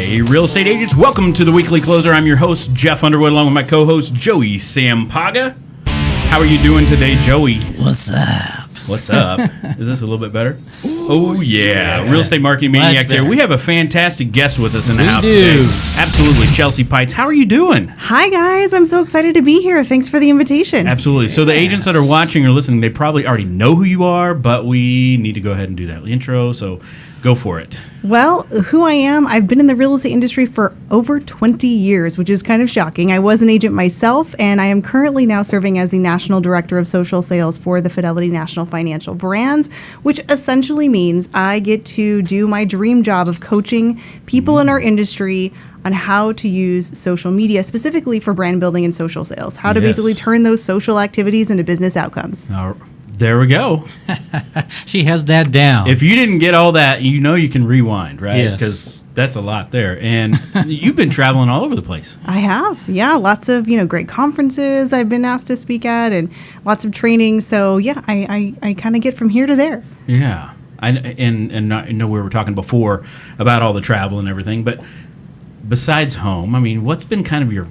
Hey, real estate agents, welcome to the Weekly Closer. I'm your host, Jeff Underwood, along with my co-host, Joey Sampaga. How are you doing today, Joey? What's up? What's up? Is this a little bit better? Oh, yeah. Real Estate Marketing Maniacs here. We have a fantastic guest with us in the house today. Absolutely. Chelsea Peitz. How are you doing? Hi, guys. I'm so excited to be here. Thanks for the invitation. Absolutely. So the agents that are watching or listening, they probably already know who you are, but we need to go ahead and do that intro. So go for it. Well, who I am, I've been in the real estate industry for over 20 years, which is kind of shocking. I was an agent myself, and I am currently now serving as the National Director of Social Sales for the Fidelity National Financial Brands, which essentially means I get to do my dream job of coaching people in our industry on how to use social media, specifically for brand building and social sales, how to basically turn those social activities into business outcomes. There we go. She has that down. If you didn't get all that, you know you can rewind, right? Yes. Because that's a lot there. And you've been traveling all over the place. I have. Yeah, lots of, great conferences I've been asked to speak at and lots of training. So, yeah, I kind of get from here to there. Yeah. I know we were talking before about all the travel and everything, but besides home, I mean, what's been kind of your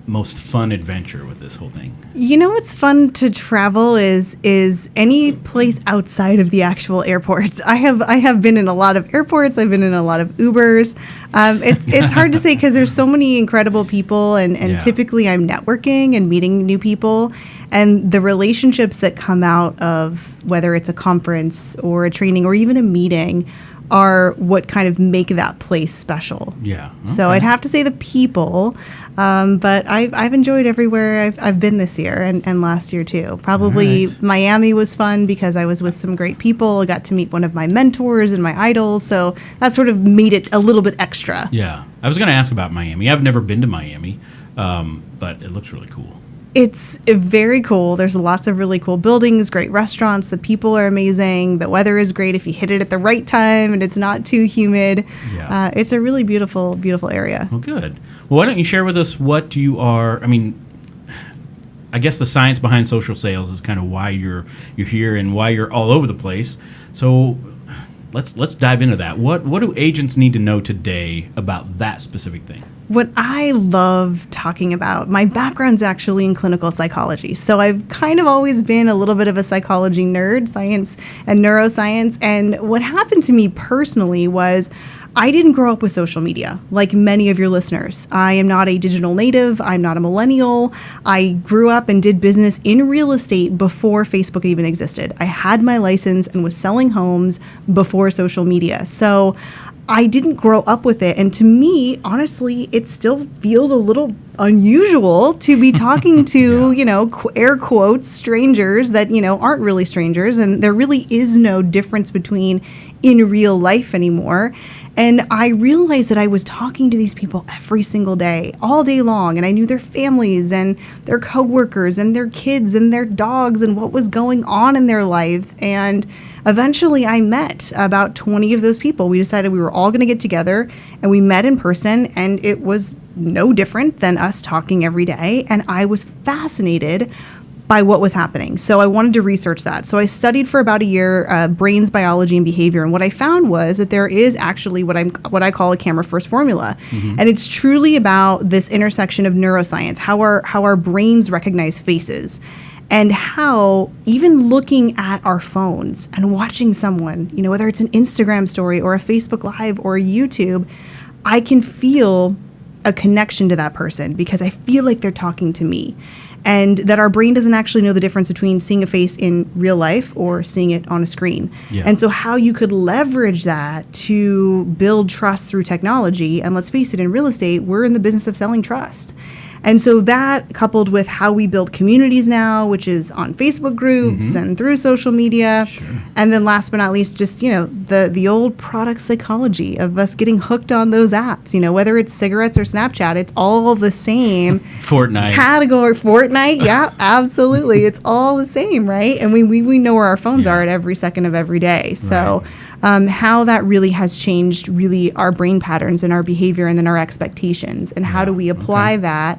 most fun adventure with this whole thing? What's fun to travel is any place outside of the actual airports. I have been in a lot of airports. I've been in a lot of Ubers. It's hard to say because there's so many incredible people, and typically I'm networking and meeting new people, and the relationships that come out of whether it's a conference or a training or even a meeting are what kind of make that place special. Yeah. Okay. So I'd have to say the people, but I've enjoyed everywhere I've been this year and last year too. Probably Miami was fun because I was with some great people. I got to meet one of my mentors and my idols, so that sort of made it a little bit extra. Yeah. I was going to ask about Miami. I've never been to Miami, but it looks really cool. It's very cool. There's lots of really cool buildings, great restaurants. The people are amazing. The weather is great if you hit it at the right time and it's not too humid. Yeah. It's a really beautiful, beautiful area. Well, good. Well, why don't you share with us what you are, I guess the science behind social sales is kind of why you're here and why you're all over the place. So let's dive into that. What do agents need to know today about that specific thing? What I love talking about, my background's actually in clinical psychology. So I've kind of always been a little bit of a psychology nerd, science and neuroscience. And what happened to me personally was I didn't grow up with social media like many of your listeners. I am not a digital native. I'm not a millennial. I grew up and did business in real estate before Facebook even existed. I had my license and was selling homes before social media. So I didn't grow up with it. And to me, honestly, it still feels a little unusual to be talking to, air quotes, strangers that, aren't really strangers. And there really is no difference between in real life anymore. And I realized that I was talking to these people every single day, all day long. And I knew their families and their coworkers and their kids and their dogs and what was going on in their life. And eventually I met about 20 of those people. We decided we were all going to get together and we met in person, and it was no different than us talking every day. And I was fascinated by what was happening. So I wanted to research that. So I studied for about a year brains, biology, and behavior. And what I found was that there is actually what I call a camera first formula. Mm-hmm. And it's truly about this intersection of neuroscience, how our brains recognize faces, and how even looking at our phones and watching someone, whether it's an Instagram story or a Facebook Live or a YouTube, I can feel a connection to that person because I feel like they're talking to me. And that our brain doesn't actually know the difference between seeing a face in real life or seeing it on a screen. Yeah. And so how you could leverage that to build trust through technology. And let's face it, in real estate, we're in the business of selling trust. And so that, coupled with how we build communities now, which is on Facebook groups and through social media. Sure. And then last but not least, just, the old product psychology of us getting hooked on those apps, whether it's cigarettes or Snapchat, it's all the same. Fortnite. Category. Fortnite. Yeah, absolutely. It's all the same, right? And we know where our phones are at every second of every day. So how that really has changed really our brain patterns and our behavior and then our expectations. And how do we apply that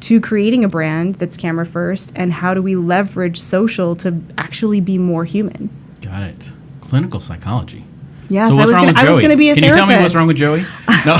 to creating a brand that's camera first, and how do we leverage social to actually be more human? Got it. Clinical psychology. Yes, So I what's was wrong gonna, with I was Joey? going to be a Can therapist. you tell me what's wrong with Joey? No.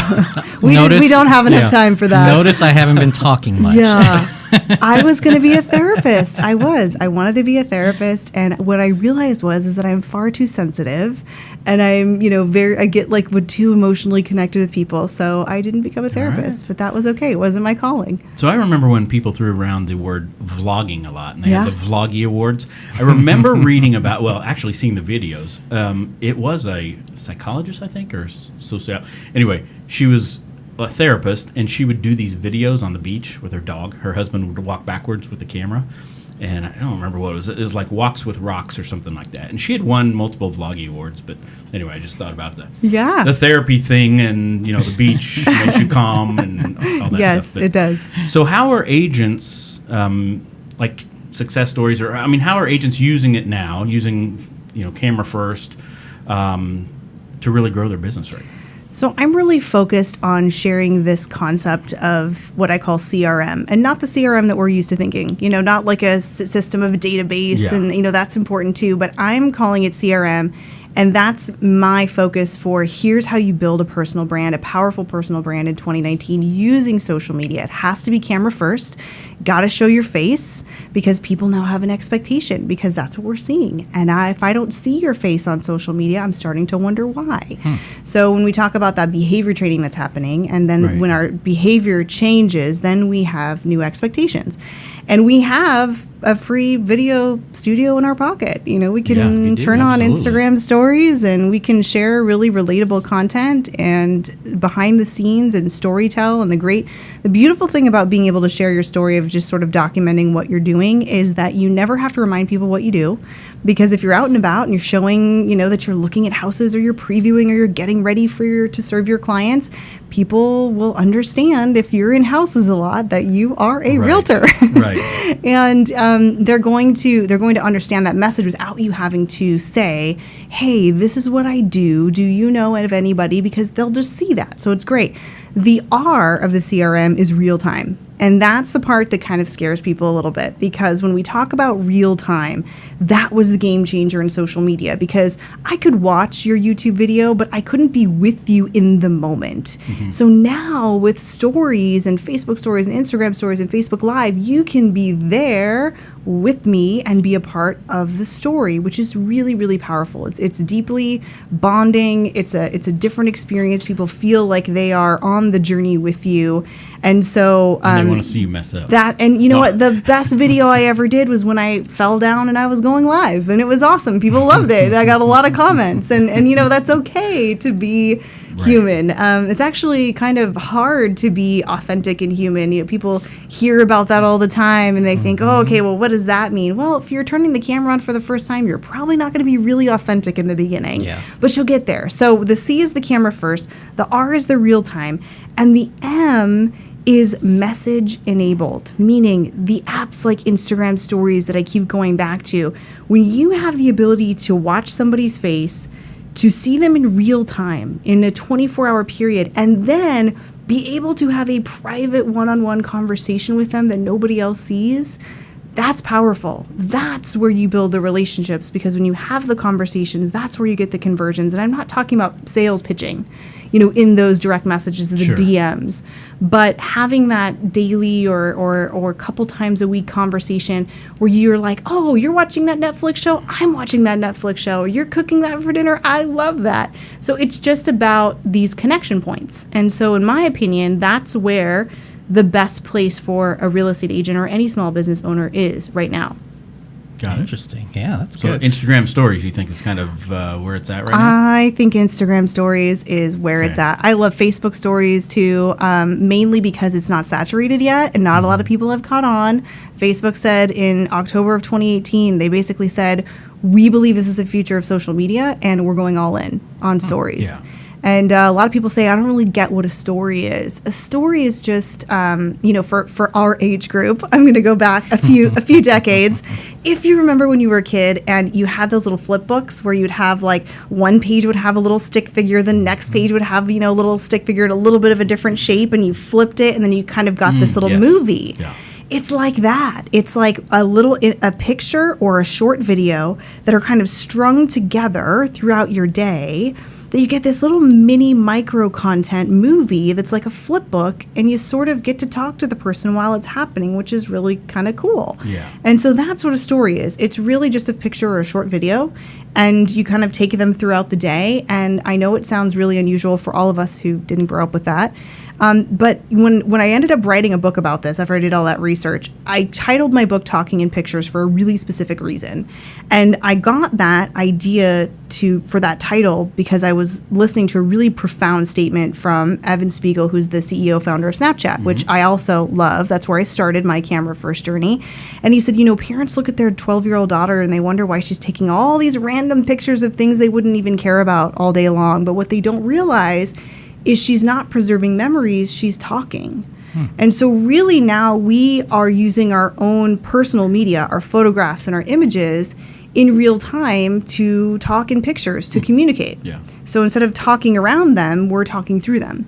We don't have enough time for that. Notice I haven't been talking much. Yeah. I was going to be a therapist. I wanted to be a therapist. And what I realized is that I'm far too sensitive and I'm, I get too emotionally connected with people. So I didn't become a therapist, but that was okay. It wasn't my calling. So I remember when people threw around the word vlogging a lot, and they Yeah. had the Vloggy Awards. I remember reading about, actually seeing the videos. It was a psychologist, I think, or anyway, she was a therapist, and she would do these videos on the beach with her dog. Her husband would walk backwards with the camera, and I don't remember what it was. It was like Walks with Rocks or something like that. And she had won multiple Vloggy Awards, but anyway, I just thought about the therapy thing, and the beach makes you calm and all that Yes, stuff. it does. So how are agents, like success stories, or how are agents using it now, using camera first, to really grow their business right? So I'm really focused on sharing this concept of what I call CRM, and not the CRM that we're used to thinking, not like a system of a database, and that's important too, but I'm calling it CRM. And that's my focus for here's how you build a personal brand, a powerful personal brand in 2019 using social media. It has to be camera first. Got to show your face because people now have an expectation because that's what we're seeing. And if I don't see your face on social media, I'm starting to wonder why. So when we talk about that behavior training that's happening, and then when our behavior changes, then we have new expectations. And we have a free video studio in our pocket. We can turn on Instagram stories and we can share really relatable content and behind the scenes and storytell. And the beautiful thing about being able to share your story of just sort of documenting what you're doing is that you never have to remind people what you do. Because if you're out and about and you're showing, that you're looking at houses or you're previewing or you're getting ready to serve your clients, people will understand if you're in houses a lot that you are a realtor. Right. And they're going to understand that message without you having to say, hey, this is what I do. Do you know of anybody? Because they'll just see that. So it's great. The R of the CRM is real time. And that's the part that kind of scares people a little bit, because when we talk about real time, that was the game changer in social media, because I could watch your YouTube video, but I couldn't be with you in the moment. So now with stories and Facebook stories and Instagram stories and Facebook Live, you can be there with me and be a part of the story, which is really, really powerful. It's deeply bonding. It's a different experience. People feel like they are on the journey with you. And so they want to see you mess up. And you know what? The best video I ever did was when I fell down and I was going live, and it was awesome. People loved it. I got a lot of comments, and that's okay to be human. It's actually kind of hard to be authentic and human. People hear about that all the time, and they think, oh, okay, well, what does that mean? Well, if you're turning the camera on for the first time, you're probably not going to be really authentic in the beginning, but you'll get there. So the C is the camera first, the R is the real time, and the M is message enabled, meaning the apps like Instagram stories that I keep going back to. When you have the ability to watch somebody's face, to see them in real time in a 24-hour period, and then be able to have a private one-on-one conversation with them that nobody else sees, that's powerful. That's where you build the relationships, because when you have the conversations, that's where you get the conversions. And I'm not talking about sales pitching, in those direct messages, the DMs, but having that daily or a couple times a week conversation where you're like, oh, you're watching that Netflix show, I'm watching that Netflix show, you're cooking that for dinner, I love that. So it's just about these connection points. And so in my opinion, that's where the best place for a real estate agent or any small business owner is right now. Got it. Interesting. Yeah, that's So good. Instagram stories, you think is kind of where it's at right now? I think Instagram stories is where it's at. I love Facebook stories too, mainly because it's not saturated yet and not a lot of people have caught on. Facebook said in October of 2018, they basically said, we believe this is the future of social media and we're going all in on stories. Yeah. And a lot of people say, I don't really get what a story is. A story is just, for our age group, I'm going to go back a few decades. If you remember when you were a kid and you had those little flip books where you'd have like one page would have a little stick figure, the next page would have, a little stick figure in a little bit of a different shape, and you flipped it and then you kind of got this little movie. Yeah. It's like that. It's like a picture or a short video that are kind of strung together throughout your day. that you get this little mini micro content movie that's like a flip book, and you sort of get to talk to the person while it's happening, which is really kind of cool. Yeah. And so that's what a story is. It's really just a picture or a short video, and you kind of take them throughout the day. And I know it sounds really unusual for all of us who didn't grow up with that. But when I ended up writing a book about this, after I did all that research, I titled my book Talking in Pictures for a really specific reason. And I got that idea for that title because I was listening to a really profound statement from Evan Spiegel, who's the CEO founder of Snapchat, which I also love. That's where I started my camera first journey. And he said, parents look at their 12-year-old daughter and they wonder why she's taking all these random pictures of things they wouldn't even care about all day long. But what they don't realize is she's not preserving memories, she's talking. And so really now we are using our own personal media, our photographs and our images in real time to talk in pictures, to communicate. Yeah. So instead of talking around them, we're talking through them.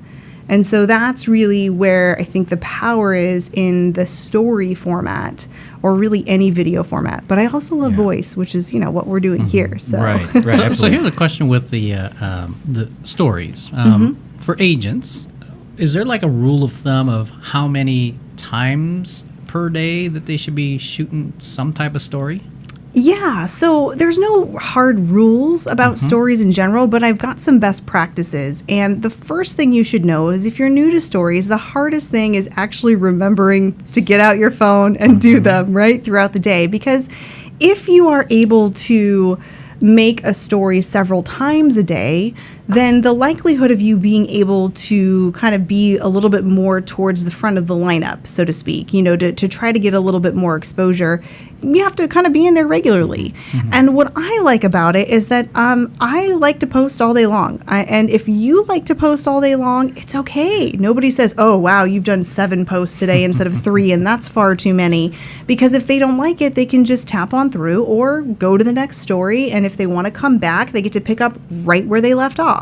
And so that's really where I think the power is in the story format, or really any video format. But I also love voice, which is what we're doing here. So. Right. So here's a question with the stories. For agents, is there like a rule of thumb of how many times per day that they should be shooting some type of story? Yeah, so there's no hard rules about stories in general, but I've got some best practices. And the first thing you should know is if you're new to stories, the hardest thing is actually remembering to get out your phone and do them, right, throughout the day. Because if you are able to make a story several times a day, then the likelihood of you being able to kind of be a little bit more towards the front of the lineup, so to speak, to try to get a little bit more exposure, you have to kind of be in there regularly. And what I like about it is that I like to post all day long. And if you like to post all day long, it's okay. Nobody says, oh, wow, you've done 7 posts today instead of 3, and that's far too many. Because if they don't like it, they can just tap on through or go to the next story. And if they want to come back, they get to pick up right where they left off.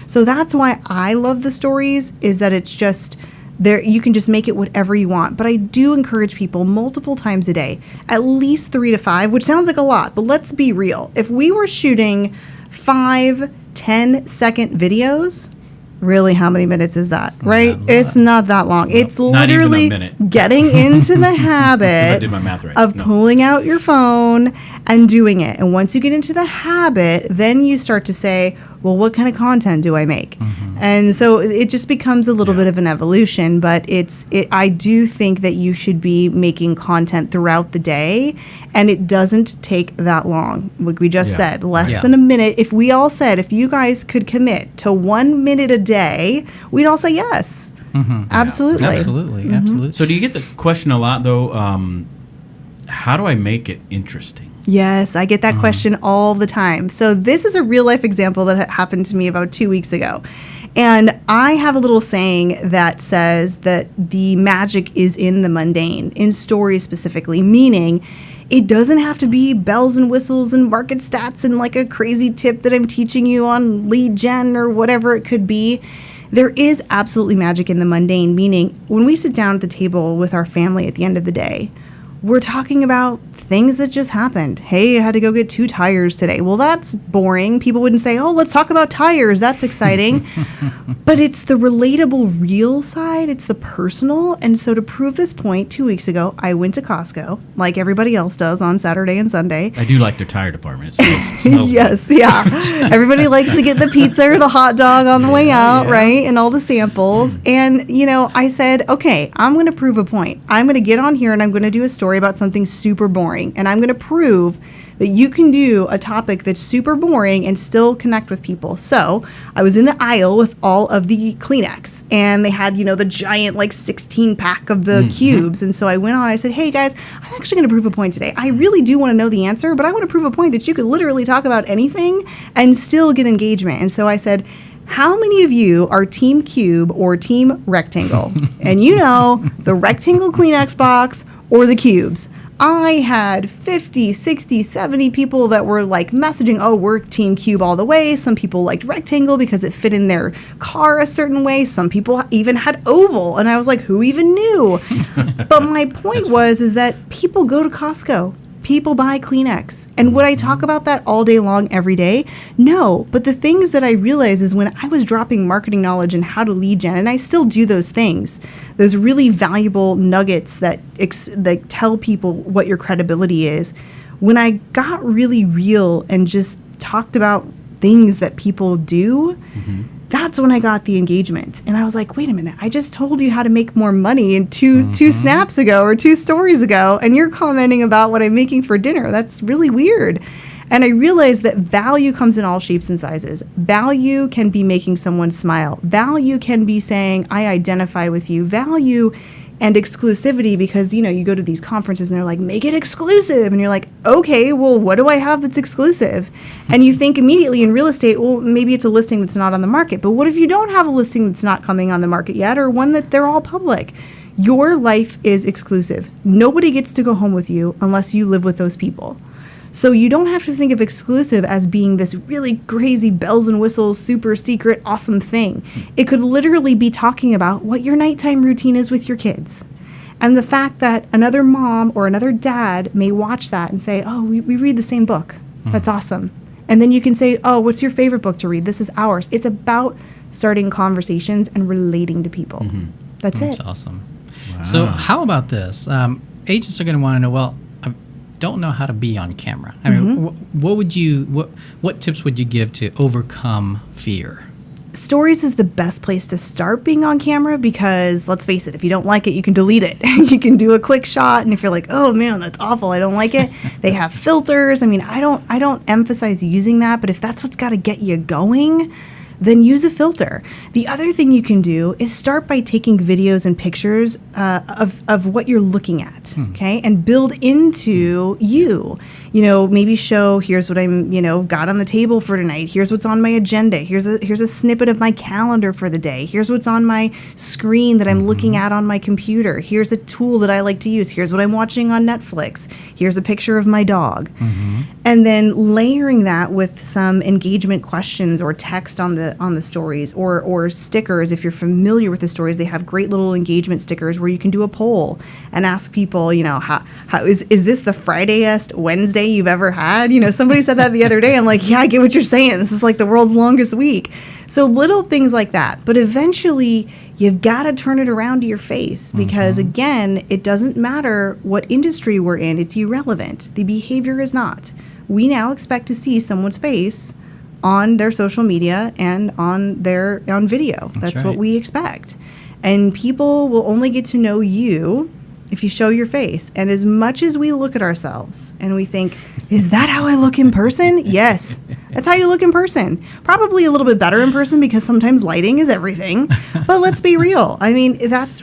So that's why I love the stories, is that it's just there. You can just make it whatever you want. But I do encourage people multiple times a day, at least 3 to 5, which sounds like a lot, but let's be real. If we were shooting 5, 10-second videos, really, how many minutes is that, right? It's not that long. No, it's literally getting into the habit I did my math right. of pulling out your phone and doing it. And once you get into the habit, then you start to say, well, what kind of content do I make? And so it just becomes a little bit of an evolution, but I do think that you should be making content throughout the day, and it doesn't take that long. Like we just said, less than a minute. If we all said, if you guys could commit to 1 minute a day, we'd all say yes. Absolutely. Absolutely. So do you get the question a lot, though, how do I make it interesting? Yes, I get that question all the time. So this is a real life example that happened to me about 2 weeks ago. And I have a little saying that says that the magic is in the mundane, in stories specifically, meaning it doesn't have to be bells and whistles and market stats and like a crazy tip that I'm teaching you on lead gen or whatever it could be. There is absolutely magic in the mundane, meaning when we sit down at the table with our family at the end of the day, we're talking about things that just happened. Hey, I had to go get 2 tires today. Well, that's boring. People wouldn't say, oh, let's talk about tires. That's exciting. But it's the relatable, real side. It's the personal. And so to prove this point, 2 weeks ago, I went to Costco, like everybody else does on Saturday and Sunday. I do like their tire department. It smells yes, good. Yeah. Everybody likes to get the pizza or the hot dog on the way out, right? And all the samples. And, I said, okay, I'm going to prove a point. I'm going to get on here and I'm going to do a story about something super boring. And I'm going to prove that you can do a topic that's super boring and still connect with people. So I was in the aisle with all of the Kleenex, and they had, the giant 16-pack of the cubes. And so I went on, I said, hey guys, I'm actually going to prove a point today. I really do want to know the answer, but I want to prove a point that you could literally talk about anything and still get engagement. And so I said, how many of you are team cube or team rectangle? And the rectangle Kleenex box or the cubes. I had 50, 60, 70 people that were messaging, oh, we're team cube all the way. Some people liked rectangle because it fit in their car a certain way. Some people even had oval. And I was like, who even knew? But my point is that people go to Costco. People buy Kleenex. And would I talk about that all day long, every day? No. But the things that I realized is when I was dropping marketing knowledge and how to lead gen, and I still do those things, those really valuable nuggets that tell people what your credibility is. When I got really real and just talked about things that people do, that's when I got the engagement. And I was like, wait a minute, I just told you how to make more money in two snaps ago or 2 stories ago, and you're commenting about what I'm making for dinner. That's really weird. And I realized that value comes in all shapes and sizes. Value can be making someone smile. Value can be saying, I identify with you. Value and exclusivity, because, you go to these conferences and they're like, make it exclusive. And you're like, okay, well, what do I have that's exclusive? And you think immediately in real estate, well, maybe it's a listing that's not on the market. But what if you don't have a listing that's not coming on the market yet, or one that they're all public? Your life is exclusive. Nobody gets to go home with you unless you live with those people. So you don't have to think of exclusive as being this really crazy bells and whistles, super secret, awesome thing. It could literally be talking about what your nighttime routine is with your kids. And the fact that another mom or another dad may watch that and say, oh, we read the same book. That's awesome. And then you can say, oh, what's your favorite book to read? This is ours. It's about starting conversations and relating to people. That's it. That's awesome. Wow. So how about this? Agents are going to want to know, well, don't know how to be on camera. I mean, what tips would you give to overcome fear? Stories is the best place to start being on camera, because let's face it, if you don't like it, you can delete it. You can do a quick shot, and if you're like, oh man, that's awful, I don't like it, they have filters. I mean, I don't emphasize using that, but if that's what's got to get you going, then use a filter. The other thing you can do is start by taking videos and pictures of what you're looking at, okay? And build into you. Maybe show, here's what I'm, got on the table for tonight. Here's what's on my agenda. Here's a snippet of my calendar for the day. Here's what's on my screen that I'm looking at on my computer. Here's a tool that I like to use. Here's what I'm watching on Netflix. Here's a picture of my dog. And then layering that with some engagement questions or text on the stories, or stickers. If you're familiar with the stories, they have great little engagement stickers where you can do a poll and ask people, how is this the Fridayest Wednesday you've ever had? Somebody said that the other day. I'm like, yeah, I get what you're saying. This is like the world's longest week. So little things like that. But eventually you've got to turn it around to your face, because again, it doesn't matter what industry we're in. It's irrelevant. The behavior is not. We now expect to see someone's face on their social media and on video. That's right. what we expect. And people will only get to know you if you show your face. And as much as we look at ourselves and we think, is that how I look in person? Yes, that's how you look in person. Probably a little bit better in person, because sometimes lighting is everything. But let's be real. I mean, that's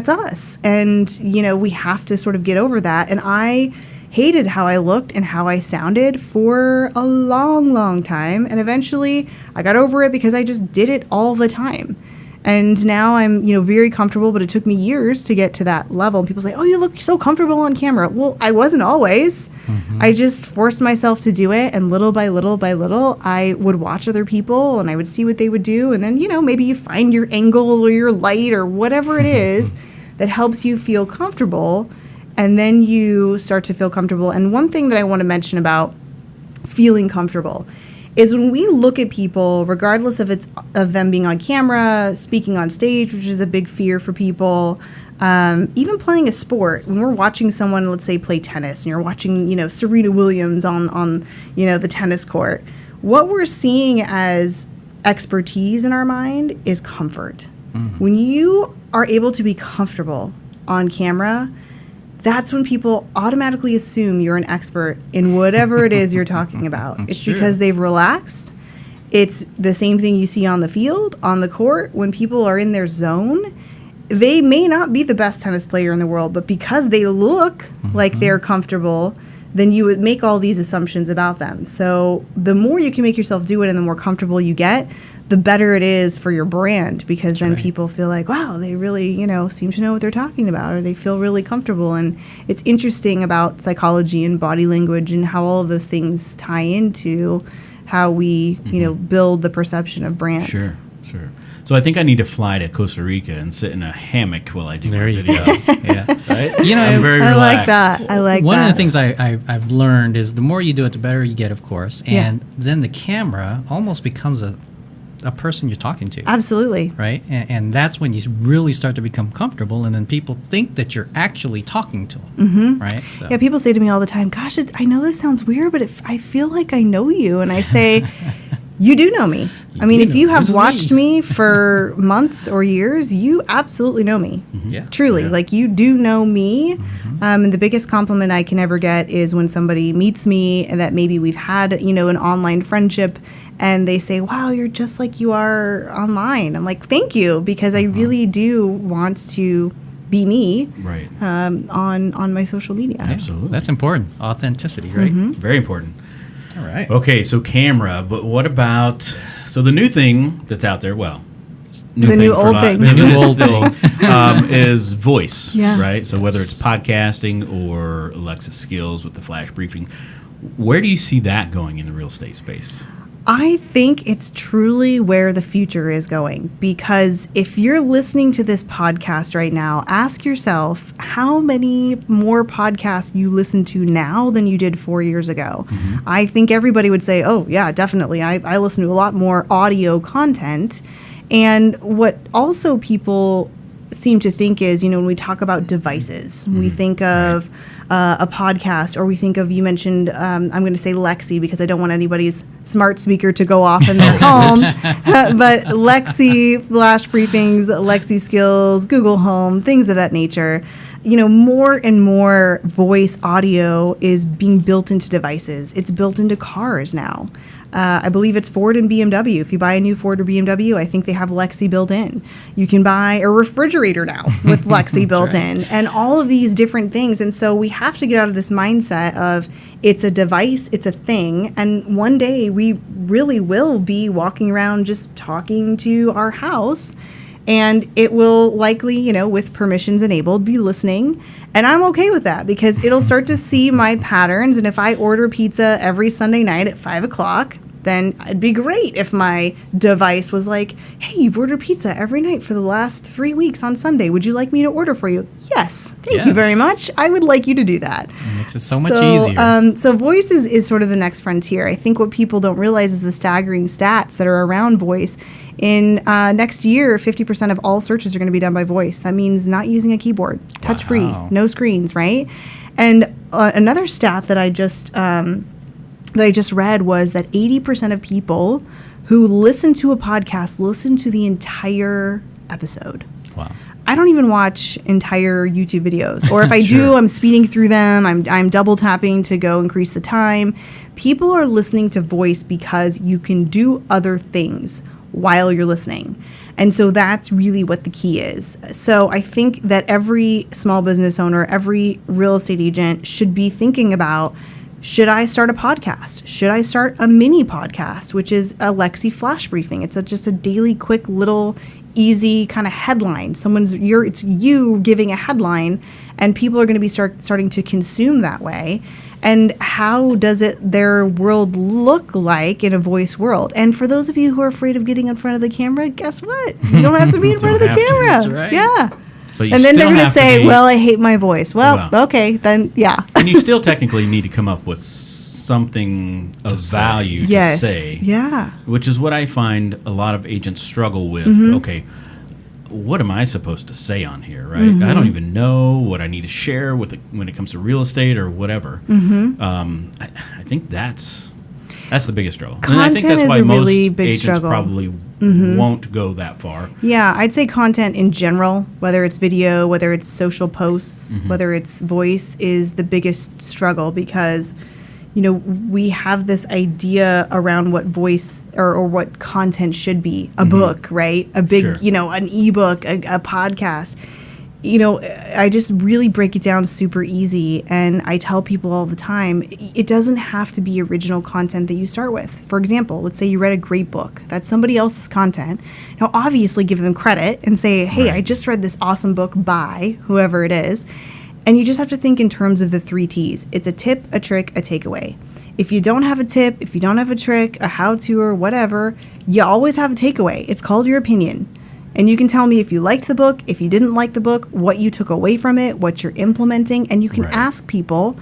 us. And, we have to sort of get over that. And I hated how I looked and how I sounded for a long, long time. And eventually I got over it, because I just did it all the time. And now I'm, very comfortable, but it took me years to get to that level. And people say, oh, you look so comfortable on camera. Well, I wasn't always. I just forced myself to do it. And little by little by little, I would watch other people and I would see what they would do. And then, maybe you find your angle or your light or whatever it is that helps you feel comfortable. And then you start to feel comfortable. And one thing that I want to mention about feeling comfortable is when we look at people, regardless of them being on camera, speaking on stage, which is a big fear for people, even playing a sport. When we're watching someone, let's say, play tennis, and you're watching, Serena Williams on the tennis court, what we're seeing as expertise in our mind is comfort. When you are able to be comfortable on camera, that's when people automatically assume you're an expert in whatever it is you're talking about. It's true. Because they've relaxed. It's the same thing you see on the field, on the court. When people are in their zone, they may not be the best tennis player in the world, but because they look like they're comfortable, then you would make all these assumptions about them. So the more you can make yourself do it and the more comfortable you get, the better it is for your brand, because then people feel like, wow, they really, seem to know what they're talking about, or they feel really comfortable. And it's interesting about psychology and body language and how all of those things tie into how we, build the perception of brand. Sure. So I think I need to fly to Costa Rica and sit in a hammock while I do There my you videos. go. Yeah. Right? You know, I'm very I relaxed. like that. I like One that. of the things I've learned is the more you do it, the better you get, of course. Yeah. And then the camera almost becomes a person you're talking to. Absolutely. Right? And that's when you really start to become comfortable, and then people think that you're actually talking to them. Mm-hmm. Right? So. Yeah, people say to me all the time, gosh, I know this sounds weird, but I feel like I know you. And I say, you do know me. I mean, do if know you me. have This is watched me. me for months or years, you absolutely know me. Yeah. Truly. Yeah. Like, you do know me. And the biggest compliment I can ever get is when somebody meets me and that maybe we've had, an online friendship, and they say, wow, you're just like you are online. I'm like, thank you, because I really do want to be me Right. on my social media. Absolutely. That's important. Authenticity, right? Very important. All right. Okay, so camera, but what about so the new thing that's out there? Well, new The thing new for old lot- thing. the New new old old thing is voice, Yeah. right? So whether it's podcasting or Alexa skills with the flash briefing, where do you see that going in the real estate space? I think it's truly where the future is going, because if you're listening to this podcast right now, ask yourself how many more podcasts you listen to now than you did 4 years ago. I think everybody would say, oh, yeah, definitely. I listen to a lot more audio content. And what also people seem to think is, when we talk about devices, we think of a podcast, or we think of, you mentioned, I'm going to say Lexi because I don't want anybody's smart speaker to go off in their home, but Lexi, flash briefings, Lexi skills, Google Home, things of that nature. More and more voice audio is being built into devices. It's built into cars now. I believe it's Ford and BMW. If you buy a new Ford or BMW, I think they have Lexi built in. You can buy a refrigerator now with Lexi built in, and all of these different things. And so we have to get out of this mindset of it's a device, it's a thing, and one day we really will be walking around just talking to our house, and it will likely, with permissions enabled, be listening. And I'm okay with that, because it'll start to see my patterns. And if I order pizza every Sunday night at 5 o'clock, then it'd be great if my device was like, hey, you've ordered pizza every night for the last 3 weeks on Sunday. Would you like me to order for you? Yes. Thank you very Yes. much. I would like you to do that. It makes it so much easier. So voice is sort of the next frontier. I think what people don't realize is the staggering stats that are around voice. In next year, 50% of all searches are going to be done by voice. That means not using a keyboard, touch-free, Wow. no screens, right? And another stat that I just read was that 80% of people who listen to a podcast listen to the entire episode. Wow. I don't even watch entire YouTube videos, or if I Sure. do, I'm speeding through them. I'm double tapping to go increase the time. People are listening to voice because you can do other things while you're listening. And so that's really what the key is. So I think that every small business owner, every real estate agent should be thinking about, should I start a podcast? Should I start a mini podcast, which is a Lexi flash briefing? It's just a daily, quick, little, easy kind of headline. It's you giving a headline, and people are going to be starting to consume that way. And how does their world look like in a voice world? And for those of you who are afraid of getting in front of the camera, guess what? You don't have to be in front of the Don't have to. camera. That's right. Yeah. But you And then still they're going to have say, be- well, I hate my voice. Well, Well. okay, then yeah. and you still technically need to come up with something of value Yes. to say, Yeah. which is what I find a lot of agents struggle with. Mm-hmm. Okay, what am I supposed to say on here, right? Mm-hmm. I don't even know what I need to share when it comes to real estate or whatever. Mm-hmm. I think that's the biggest struggle. And I think Content that's is why a most really big agents struggle. probably won't go that far. Yeah, I'd say content in general, whether it's video, whether it's social posts, Mm-hmm. whether it's voice, is the biggest struggle, because we have this idea around what voice or what content should be. A book, right? A big, Mm-hmm. Sure. an ebook, a podcast. I just really break it down super easy, and I tell people all the time, it doesn't have to be original content that you start with. For example, let's say you read a great book. That's somebody else's content. Now, obviously give them credit and say, hey, Right. I just read this awesome book by whoever it is. And you just have to think in terms of the 3 T's. It's a tip, a trick, a takeaway. If you don't have a tip, if you don't have a trick, a how-to or whatever, you always have a takeaway. It's called your opinion. And you can tell me if you liked the book, if you didn't like the book, what you took away from it, what you're implementing. And you can ask people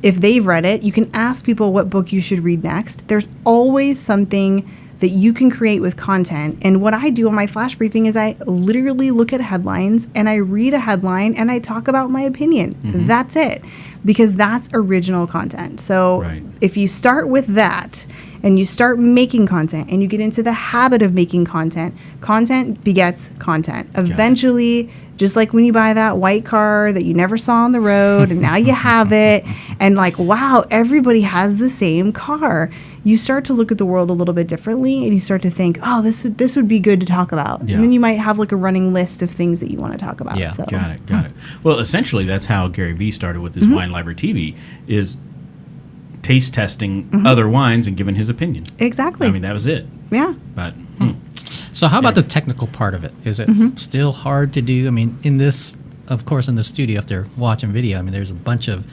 if they've read it. You can ask people what book you should read next. There's always something that you can create with content. And what I do on my flash briefing is I literally look at headlines and I read a headline and I talk about my opinion. That's it. Because that's original content. So if you start with that and you start making content and you get into the habit of making content, content begets content. Eventually, just like when you buy that white car that you never saw on the road and now you have it and like, wow, everybody has the same car. You start to look at the world a little bit differently and you start to think, oh, this would be good to talk about. And then you might have like a running list of things that you want to talk about. So. Got it. Well, essentially, that's how Gary Vee started with his Wine Library TV, is taste testing other wines and giving his opinion. Exactly. I mean, that was it. Yeah. But So how about the technical part of it? Is it still hard to do? I mean, in this, of course, in the studio, if they're watching video, I mean, there's a bunch of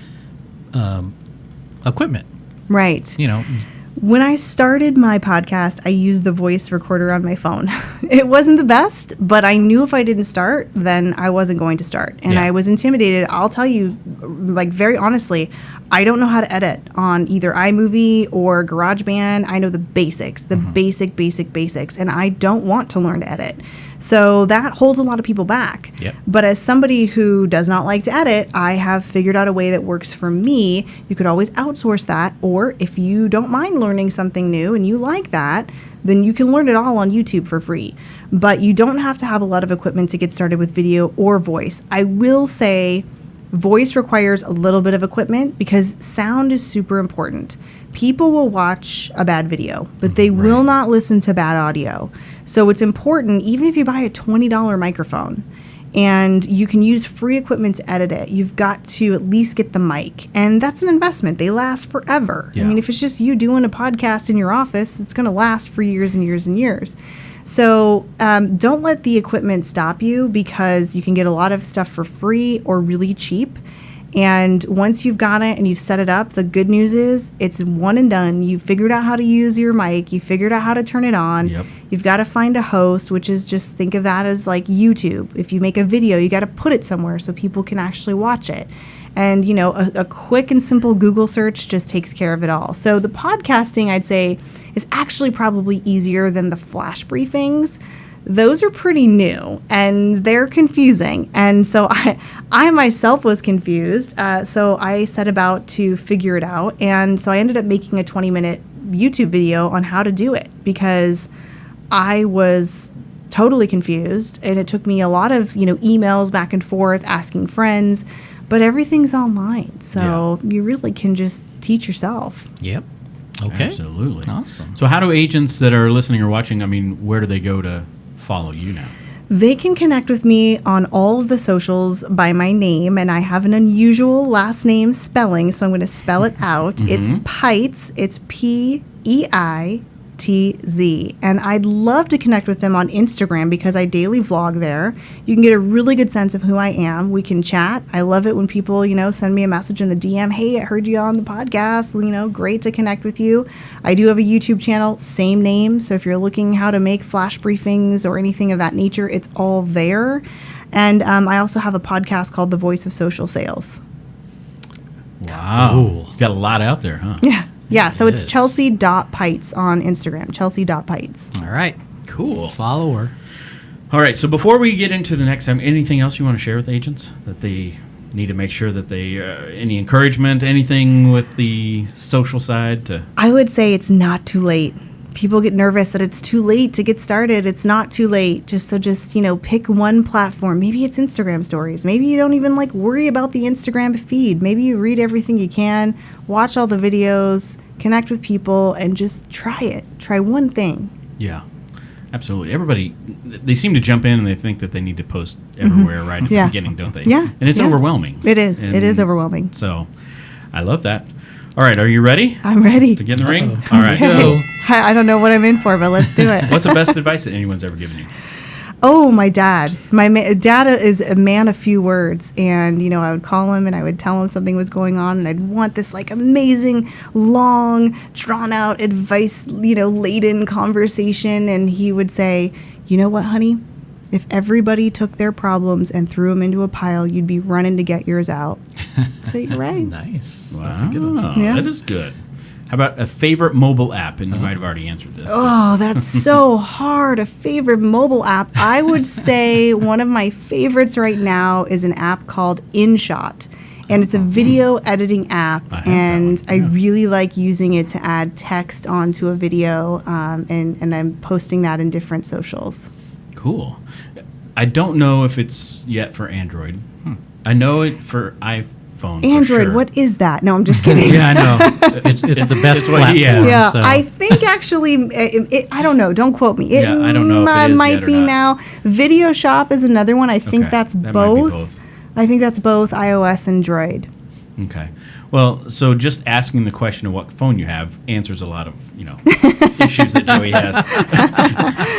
equipment. Right. You know. When I started my podcast, I used the voice recorder on my phone. It wasn't the best, but I knew if I didn't start, then I wasn't going to start. And I was intimidated. I'll tell you, like, very honestly, I don't know how to edit on either iMovie or GarageBand. I know the basics, the basics, and I don't want to learn to edit. So that holds a lot of people back. But as somebody who does not like to edit, I have figured out a way that works for me. You could always outsource that, or if you don't mind learning something new and you like that, then you can learn it all on YouTube for free. But you don't have to have a lot of equipment to get started with video or voice. I will say voice requires a little bit of equipment because sound is super important. People will watch a bad video, but they will not listen to bad audio. So it's important, even if you buy a $20 microphone and you can use free equipment to edit it, you've got to at least get the mic. And that's an investment. They last forever. I mean, if it's just you doing a podcast in your office, it's going to last for years and years and years. So don't let the equipment stop you, because you can get a lot of stuff for free or really cheap. And once you've got it and you've set it up, the good news is it's one and done. You figured out how to use your mic. You figured out how to turn it on. You've got to find a host, which is just think of that as like YouTube. If you make a video, you got to put it somewhere so people can actually watch it. And, you know, a quick and simple Google search just takes care of it all. So the podcasting, I'd say, is actually probably easier than the flash briefings. Those are pretty new and they're confusing. And so I myself was confused. So I set about to figure it out. And so I ended up making a 20-minute YouTube video on how to do it, because I was totally confused. And it took me a lot of, emails back and forth, asking friends, but everything's online. So you really can just teach yourself. Okay. Absolutely. Awesome. So how do agents that are listening or watching, where do they go to follow you now? They can connect with me on all of the socials by my name, and I have an unusual last name spelling, so I'm going to spell it out. It's Peitz. It's Peitz. And I'd love to connect with them on Instagram because I daily vlog there. You can get a really good sense of who I am. We can chat. I love it when people, send me a message in the DM. Hey, I heard you on the podcast. Great to connect with you. I do have a YouTube channel, same name. So if you're looking how to make flash briefings or anything of that nature, it's all there. And I also have a podcast called The Voice of Social Sales. Wow. Cool. You got a lot out there, huh? Yeah, so it's Chelsea.Peitz on Instagram, Chelsea.Peitz. All right. Cool. Follow her. All right, so before we get into the next time, anything else you want to share with agents that they need to make sure that they, any encouragement, anything with the social side to? I would say it's not too late. People get nervous that it's too late to get started. It's not too late. Just pick one platform. Maybe it's Instagram stories. Maybe you don't even worry about the Instagram feed. Maybe you read everything you can, watch all the videos, connect with people, and just try it. Try one thing. Yeah, absolutely. Everybody, they seem to jump in and they think that they need to post everywhere right at the beginning, don't they? Yeah. And it's overwhelming. It is. It is overwhelming. So I love that. All right, are you ready? I'm ready. To get in the ring? All right. Go. I don't know what I'm in for, but let's do it. What's the best advice that anyone's ever given you? Oh, my dad. My dad is a man of few words. And, I would call him and I would tell him something was going on. And I'd want this amazing, long, drawn out advice, laden conversation. And he would say, you know what, honey? If everybody took their problems and threw them into a pile, you'd be running to get yours out. So you're right. Nice. Wow, That's a good one. Yeah. that is good. How about a favorite mobile app? And you might have already answered this. Oh, that's so hard. A favorite mobile app. I would say one of my favorites right now is an app called InShot. And it's a video editing app, I have that and one, I yeah. really like using it to add text onto a video, and I'm posting that in different socials. Cool. I don't know if it's yet for Android. I know it for iPhone. Android, for sure. what is that? No, I'm just kidding. Yeah, I know. It's the best it's what- platform. yeah. Yeah, so. I think actually, I don't know. Don't quote me. It Yeah, I don't know if it is might yet or be not. now. Video Shop is another one. I think Okay, that's that might be both. both. I think that's both iOS and Droid. Okay. Well, so just asking the question of what phone you have answers a lot of, issues that Joey has.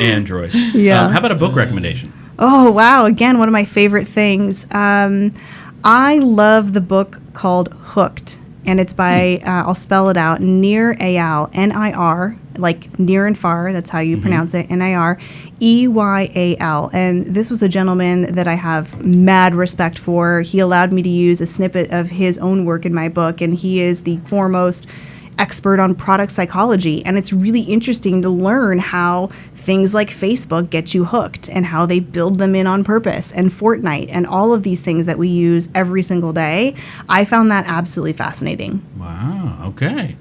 Android. Yeah. How about a book recommendation? Oh, wow. Again, one of my favorite things. I love the book called Hooked, and it's by, I'll spell it out, Nir Eyal, N-I-R, like near and far, that's how you pronounce it, N-I-R, Eyal. And this was a gentleman that I have mad respect for. He allowed me to use a snippet of his own work in my book, and he is the foremost expert on product psychology. And it's really interesting to learn how things like Facebook get you hooked and how they build them in on purpose, and Fortnite and all of these things that we use every single day. I found that absolutely fascinating. Wow. Okay.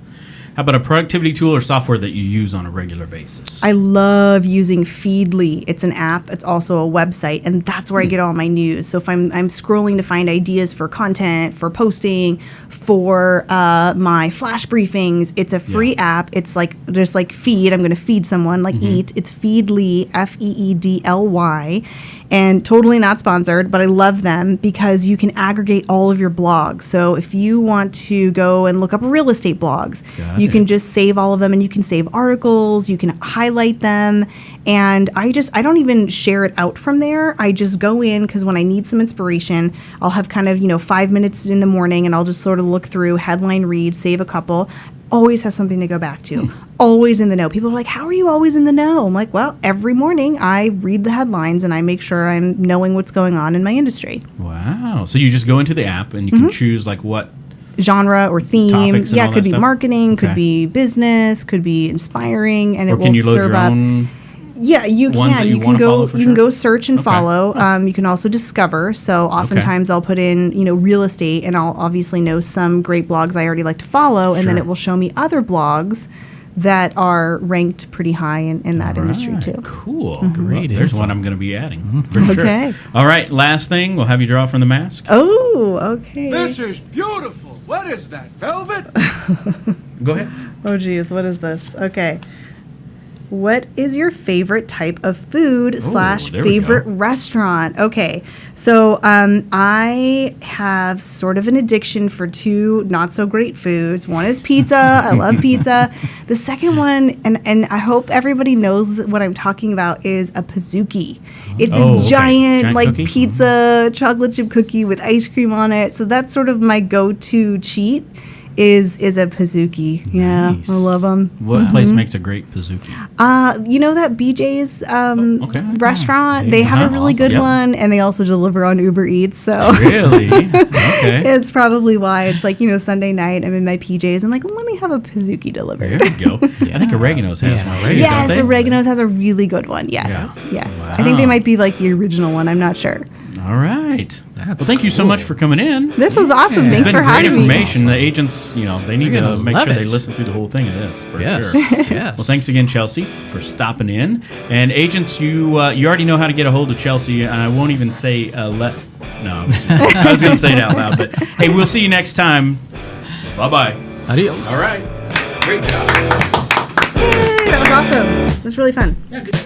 How about a productivity tool or software that you use on a regular basis? I love using Feedly. It's an app. It's also a website, and that's where I get all my news. So if I'm scrolling to find ideas for content, for posting, for my flash briefings, it's a free app. It's like just like feed. I'm going to feed someone, like eat. It's Feedly, Feedly, and totally not sponsored, but I love them because you can aggregate all of your blogs. So if you want to go and look up real estate blogs, Got you it. can just save all of them, and you can save articles, you can highlight them. And I don't even share it out from there. I just go in because when I need some inspiration, I'll have kind of, 5 minutes in the morning, and I'll just sort of look through, headline read, save a couple. Always have something to go back to. Always in the know. People are like, how are you always in the know? I'm like, well, every morning I read the headlines and I make sure I'm knowing what's going on in my industry. Wow. So you just go into the app and you can choose like what. Genre or theme. Topics and Yeah, all it could that be stuff? marketing, Okay. could be business, could be inspiring, and Or it can will you load serve your up. own? Yeah, you ones can. that you You wanna can follow go. for You can sure? go search and Okay. follow. You can also discover. So oftentimes I'll put in real estate, and I'll obviously know some great blogs I already like to follow, and then Sure. it will show me other blogs that are ranked pretty high in that industry Right. too. Cool. Great There's info. one I'm going to be adding for sure. Okay. All right. Last thing, we'll have you draw from the mask. Oh, okay. This is beautiful. What is that, velvet? Go ahead. Oh, geez, what is this? Okay. What is your favorite type of food / there we favorite go. restaurant? Okay, so I have sort of an addiction for two not so great foods. One is pizza. I love pizza. The second one, and I hope everybody knows that what I'm talking about, is a pizookie. It's Oh, a okay. giant Giant like cookie? pizza chocolate chip cookie with ice cream on it. So that's sort of my go-to cheat. Is a pizookie. Yeah, Nice. I love them. What place makes a great pizookie? You know that BJ's okay. restaurant? Yeah, They have a uh-huh, really awesome. good Yep. one, and they also deliver on Uber Eats. So Really? Okay. it's probably why it's like Sunday night. I'm in my PJs. I'm like, let me have a pizookie delivered. There you go. I think Oregano's has Yeah. one, right? Yes, Don't they? Oregano's has a really good one. Yes, Yeah. yes. I think they Wow. might be like the original one. I'm not sure. All right. That's well, thank you so cool. much for coming in. This was awesome. Yeah. Thanks It's for been great having me. information. The agents, they need They're to gonna make love sure they it. listen through the whole thing of this for Yes. sure. Yes. Well, thanks again, Chelsea, for stopping in. And agents, you already know how to get a hold of Chelsea. And I won't even say No, I was going to say it out loud. But hey, we'll see you next time. Bye-bye. Adios. All right. Great job. Yay, that was awesome. It was really fun. Yeah, good.